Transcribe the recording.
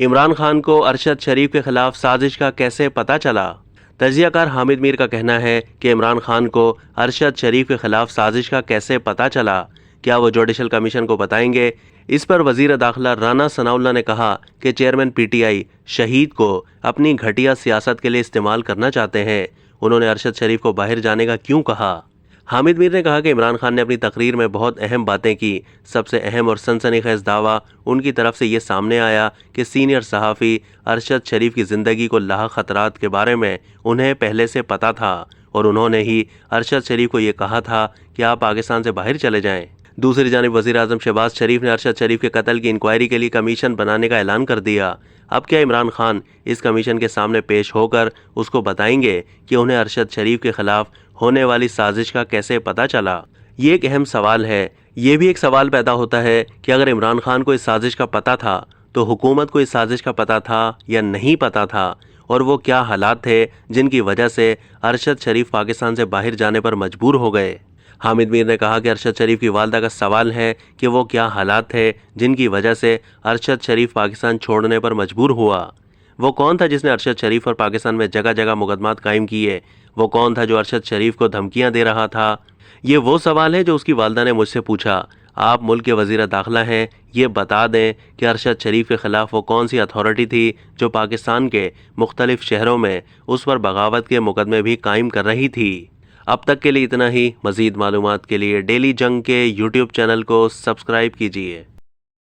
عمران خان کو ارشد شریف کے خلاف سازش کا کیسے پتہ چلا؟ تجزیہ کار حامد میر کا کہنا ہے کہ عمران خان کو ارشد شریف کے خلاف سازش کا کیسے پتہ چلا؟ کیا وہ جوڈیشل کمیشن کو بتائیں گے؟ اس پر وزیر داخلہ رانا ثناء اللہ نے کہا کہ چیئرمین پی ٹی آئی شہید کو اپنی گھٹیا سیاست کے لیے استعمال کرنا چاہتے ہیں۔ انہوں نے ارشد شریف کو باہر جانے کا کیوں کہا؟ حامد میر نے کہا کہ عمران خان نے اپنی تقریر میں بہت اہم باتیں کی۔ سب سے اہم اور سنسنی خیز دعویٰ ان کی طرف سے یہ سامنے آیا کہ سینئر صحافی ارشد شریف کی زندگی کو لاحق خطرات کے بارے میں انہیں پہلے سے پتہ تھا اور انہوں نے ہی ارشد شریف کو یہ کہا تھا کہ آپ پاکستان سے باہر چلے جائیں۔ دوسری جانب وزیر اعظم شہباز شریف نے ارشد شریف کے قتل کی انکوائری کے لیے کمیشن بنانے کا اعلان کر دیا۔ اب کیا عمران خان اس کمیشن کے سامنے پیش ہو کر اس کو بتائیں گے کہ انہیں ارشد شریف کے خلاف ہونے والی سازش کا کیسے پتہ چلا؟ یہ ایک اہم سوال ہے۔ یہ بھی ایک سوال پیدا ہوتا ہے کہ اگر عمران خان کو اس سازش کا پتہ تھا تو حکومت کو اس سازش کا پتہ تھا یا نہیں پتہ تھا، اور وہ کیا حالات تھے جن کی وجہ سے ارشد شریف پاکستان سے باہر جانے پر مجبور ہو گئے؟ حامد میر نے کہا کہ ارشد شریف کی والدہ کا سوال ہے کہ وہ کیا حالات تھے جن کی وجہ سے ارشد شریف پاکستان چھوڑنے پر مجبور ہوا۔ وہ کون تھا جس نے ارشد شریف اور پاکستان میں جگہ جگہ مقدمات قائم کیے؟ وہ کون تھا جو ارشد شریف کو دھمکیاں دے رہا تھا؟ یہ وہ سوال ہے جو اس کی والدہ نے مجھ سے پوچھا۔ آپ ملک کے وزیر داخلہ ہیں، یہ بتا دیں کہ ارشد شریف کے خلاف وہ کون سی اتھارٹی تھی جو پاکستان کے مختلف شہروں میں اس پر بغاوت کے مقدمے بھی قائم کر رہی تھی۔ اب تک کے لیے اتنا ہی۔ مزید معلومات کے لیے ڈیلی جنگ کے یوٹیوب چینل کو سبسکرائب کیجیے۔